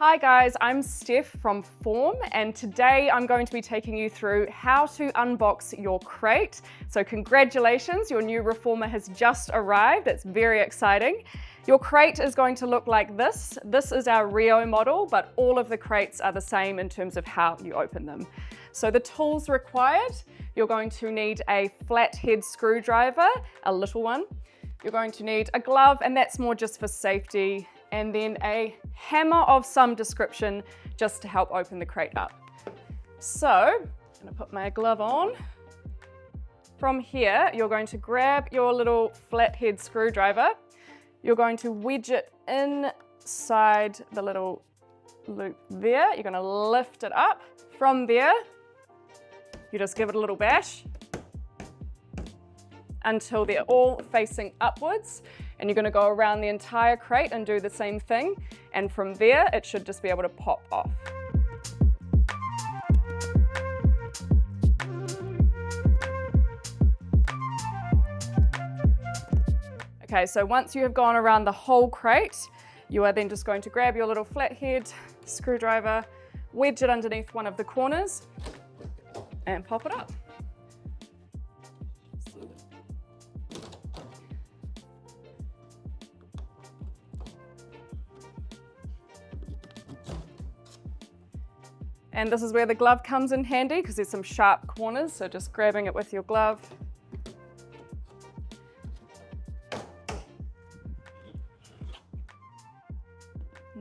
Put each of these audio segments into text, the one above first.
Hi guys, I'm Steph from Forme, and today I'm going to be taking you through how to unbox your crate. So congratulations, your new reformer has just arrived. It's very exciting. Your crate is going to look like this. This is our Rio model, but all of the crates are the same in terms of how you open them. So the tools required, you're going to need a flathead screwdriver, a little one. You're going to need a glove, and that's more just for safety, and then a hammer of some description just to help open the crate up. So, I'm gonna put my glove on. From here, you're going to grab your little flathead screwdriver. You're going to wedge it inside the little loop there. You're gonna lift it up. From there, you just give it a little bash until they're all facing upwards. And you're gonna go around the entire crate and do the same thing. And from there, it should just be able to pop off. Okay, so once you have gone around the whole crate, you are then just going to grab your little flathead screwdriver, wedge it underneath one of the corners, and pop it up. And this is where the glove comes in handy because there's some sharp corners, so just grabbing it with your glove.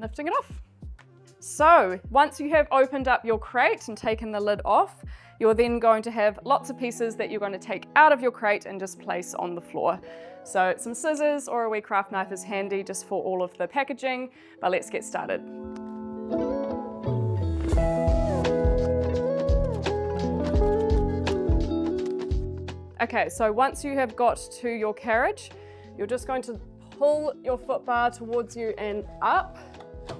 Lifting it off. So once you have opened up your crate and taken the lid off, you're then going to have lots of pieces that you're going to take out of your crate and just place on the floor. So some scissors or a wee craft knife is handy just for all of the packaging, but let's get started. Okay, so once you have got to your carriage, you're just going to pull your foot bar towards you and up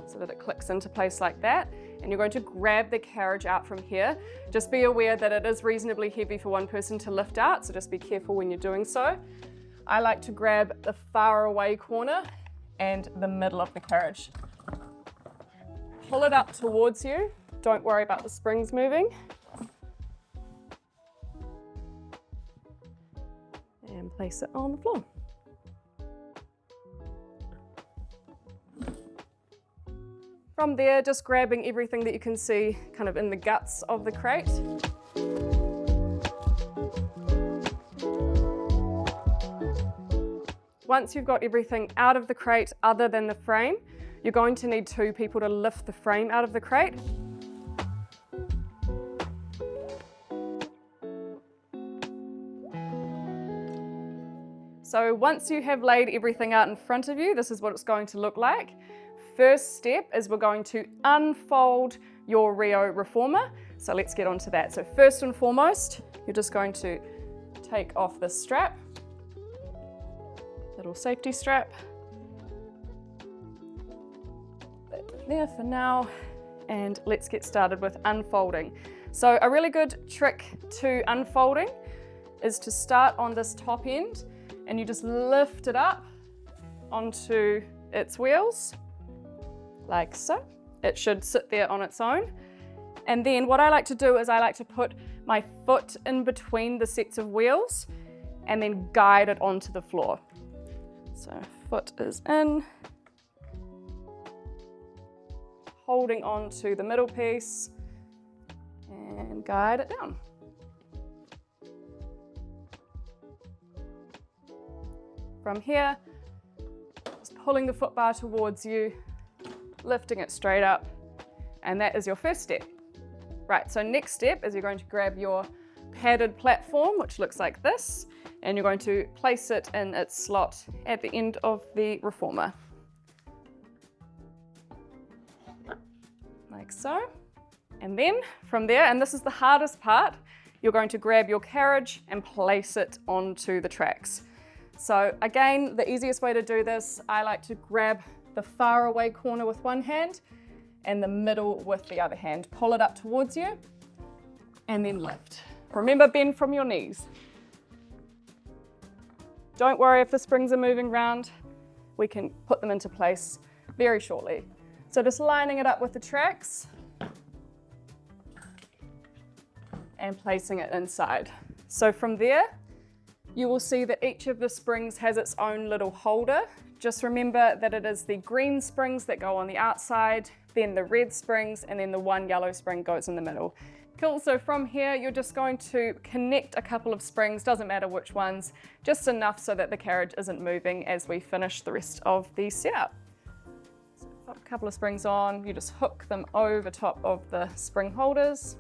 so that it clicks into place like that. And you're going to grab the carriage out from here. Just be aware that it is reasonably heavy for one person to lift out, so just be careful when you're doing so. I like to grab the far away corner and the middle of the carriage. Pull it up towards you. Don't worry about the springs moving. And place it on the floor. From there, just grabbing everything that you can see kind of in the guts of the crate. Once you've got everything out of the crate other than the frame, you're going to need two people to lift the frame out of the crate. So once you have laid everything out in front of you, this is what it's going to look like. First step is we're going to unfold your Rio Reformer. So let's get on to that. So first and foremost, you're just going to take off this strap, little safety strap. There for now, and let's get started with unfolding. So a really good trick to unfolding is to start on this top end, and you just lift it up onto its wheels, like so. It should sit there on its own. And then what I like to do is I like to put my foot in between the sets of wheels and then guide it onto the floor. So foot is in, holding on to the middle piece, and guide it down. From here, just pulling the foot bar towards you, lifting it straight up, and that is your first step. Right, so next step is you're going to grab your padded platform, which looks like this, and you're going to place it in its slot at the end of the reformer. Like so. And then from there, and this is the hardest part, you're going to grab your carriage and place it onto the tracks. So again, the easiest way to do this, I like to grab the far away corner with one hand and the middle with the other hand. Pull it up towards you and then lift. Remember, bend from your knees. Don't worry if the springs are moving around. We can put them into place very shortly. So just lining it up with the tracks and placing it inside. So from there, you will see that each of the springs has its own little holder. Just remember that it is the green springs that go on the outside, then the red springs, and then the one yellow spring goes in the middle. Cool, so from here, you're just going to connect a couple of springs, doesn't matter which ones, just enough so that the carriage isn't moving as we finish the rest of the setup. So pop a couple of springs on, you just hook them over top of the spring holders.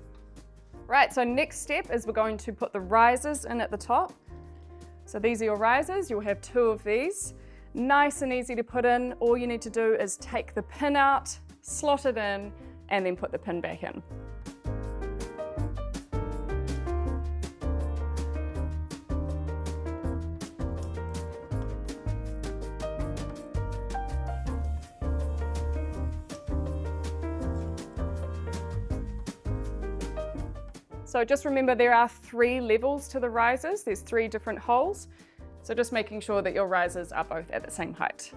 Right, so next step is we're going to put the risers in at the top. So these are your risers, you'll have 2 of these. Nice and easy to put in. All you need to do is take the pin out, slot it in, and then put the pin back in. So just remember there are 3 levels to the risers. There's 3 different holes. So just making sure that your risers are both at the same height.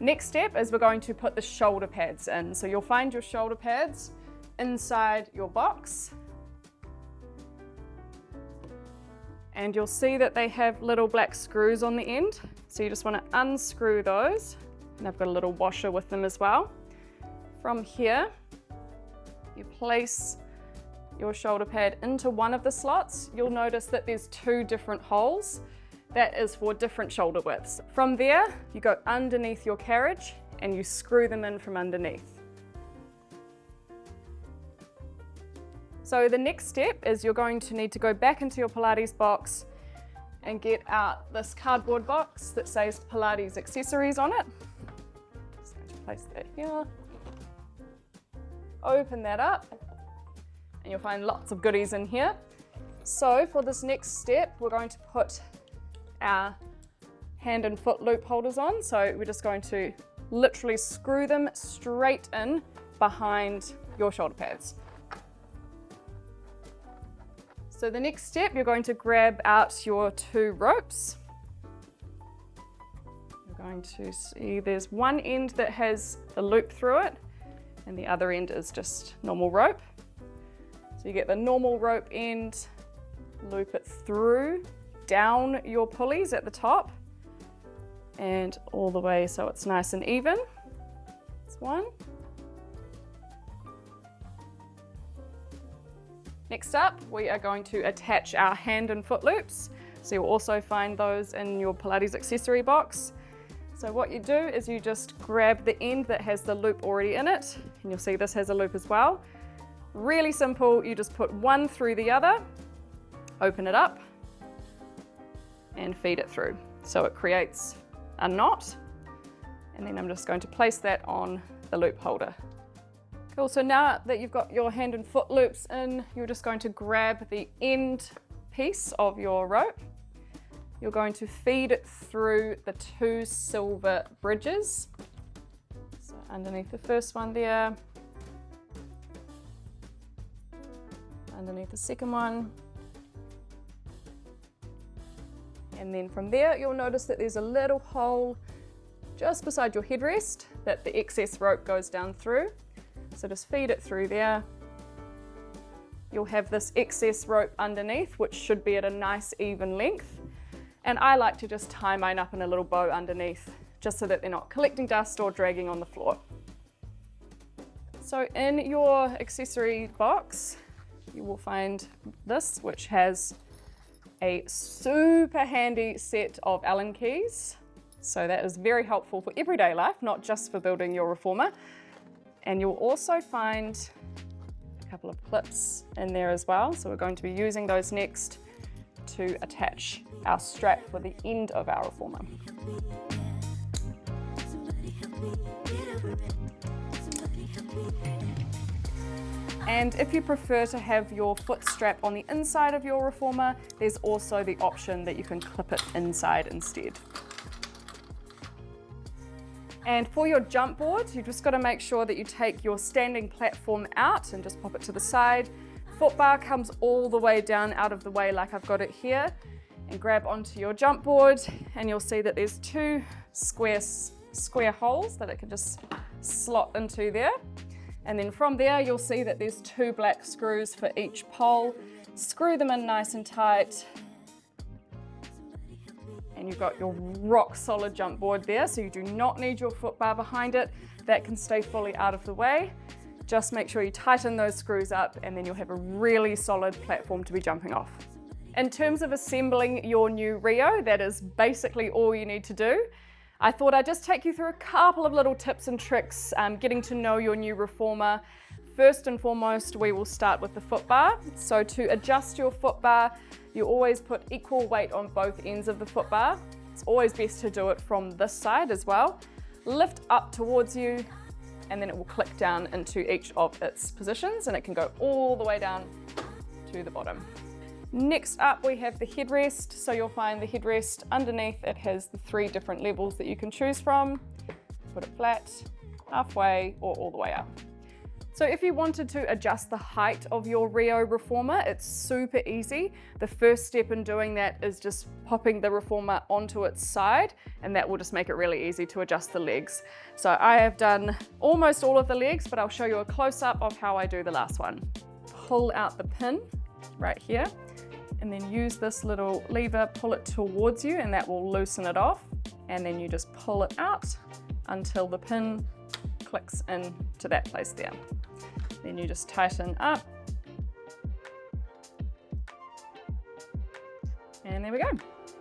Next step is we're going to put the shoulder pads in. So you'll find your shoulder pads inside your box. And you'll see that they have little black screws on the end. So you just want to unscrew those. And I've got a little washer with them as well. From here, you place your shoulder pad into one of the slots. You'll notice that there's 2 different holes. That is for different shoulder widths. From there, you go underneath your carriage and you screw them in from underneath. So the next step is you're going to need to go back into your Pilates box and get out this cardboard box that says Pilates accessories on it. Just going to place that here. Open that up and you'll find lots of goodies in here. So for this next step, we're going to put our hand and foot loop holders on. So we're just going to literally screw them straight in behind your shoulder pads. So the next step, you're going to grab out your 2 ropes. You're going to see there's one end that has a loop through it and the other end is just normal rope. So you get the normal rope end, loop it through, down your pulleys at the top and all the way so it's nice and even. That's one. Next up, we are going to attach our hand and foot loops. So you'll also find those in your Pilates accessory box. So what you do is you just grab the end that has the loop already in it, and you'll see this has a loop as well. Really simple, you just put one through the other, open it up, and feed it through. So it creates a knot, and then I'm just going to place that on the loop holder. Cool, so now that you've got your hand and foot loops in, you're just going to grab the end piece of your rope. You're going to feed it through the 2 silver bridges. So underneath the first one there, underneath the second one. And then from there, you'll notice that there's a little hole just beside your headrest that the excess rope goes down through. So just feed it through there. You'll have this excess rope underneath, which should be at a nice even length. And I like to just tie mine up in a little bow underneath, just so that they're not collecting dust or dragging on the floor. So in your accessory box, you will find this, which has a super handy set of Allen keys. So that is very helpful for everyday life, not just for building your reformer. And you'll also find a couple of clips in there as well. So we're going to be using those next to attach our strap for the end of our reformer. And if you prefer to have your foot strap on the inside of your reformer, there's also the option that you can clip it inside instead. And for your jump board, you've just got to make sure that you take your standing platform out and just pop it to the side. Foot bar comes all the way down out of the way like I've got it here, and grab onto your jump board, and you'll see that there's 2 square square holes that it can just slot into there. And then from there, you'll see that there's 2 black screws for each pole. Screw them in nice and tight. And you've got your rock solid jump board there, so you do not need your foot bar behind it. That can stay fully out of the way. Just make sure you tighten those screws up and then you'll have a really solid platform to be jumping off. In terms of assembling your new Rio, that is basically all you need to do. I thought I'd just take you through a couple of little tips and tricks getting to know your new Reformer. First and foremost, we will start with the foot bar. So to adjust your foot bar, you always put equal weight on both ends of the foot bar. It's always best to do it from this side as well. Lift up towards you, and then it will click down into each of its positions, and it can go all the way down to the bottom. Next up, we have the headrest. So you'll find the headrest underneath. It has the 3 different levels that you can choose from. Put it flat, halfway, or all the way up. So if you wanted to adjust the height of your Rio Reformer, it's super easy. The first step in doing that is just popping the Reformer onto its side, and that will just make it really easy to adjust the legs. So I have done almost all of the legs, but I'll show you a close-up of how I do the last one. Pull out the pin right here, and then use this little lever, pull it towards you, and that will loosen it off. And then you just pull it out until the pin clicks into that place there. Then you just tighten up. And there we go.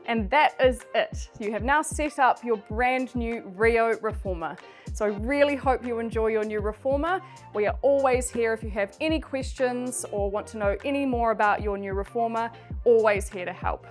And that is it. You have now set up your brand new Rio Reformer. So I really hope you enjoy your new Reformer. We are always here if you have any questions or want to know any more about your new Reformer, always here to help.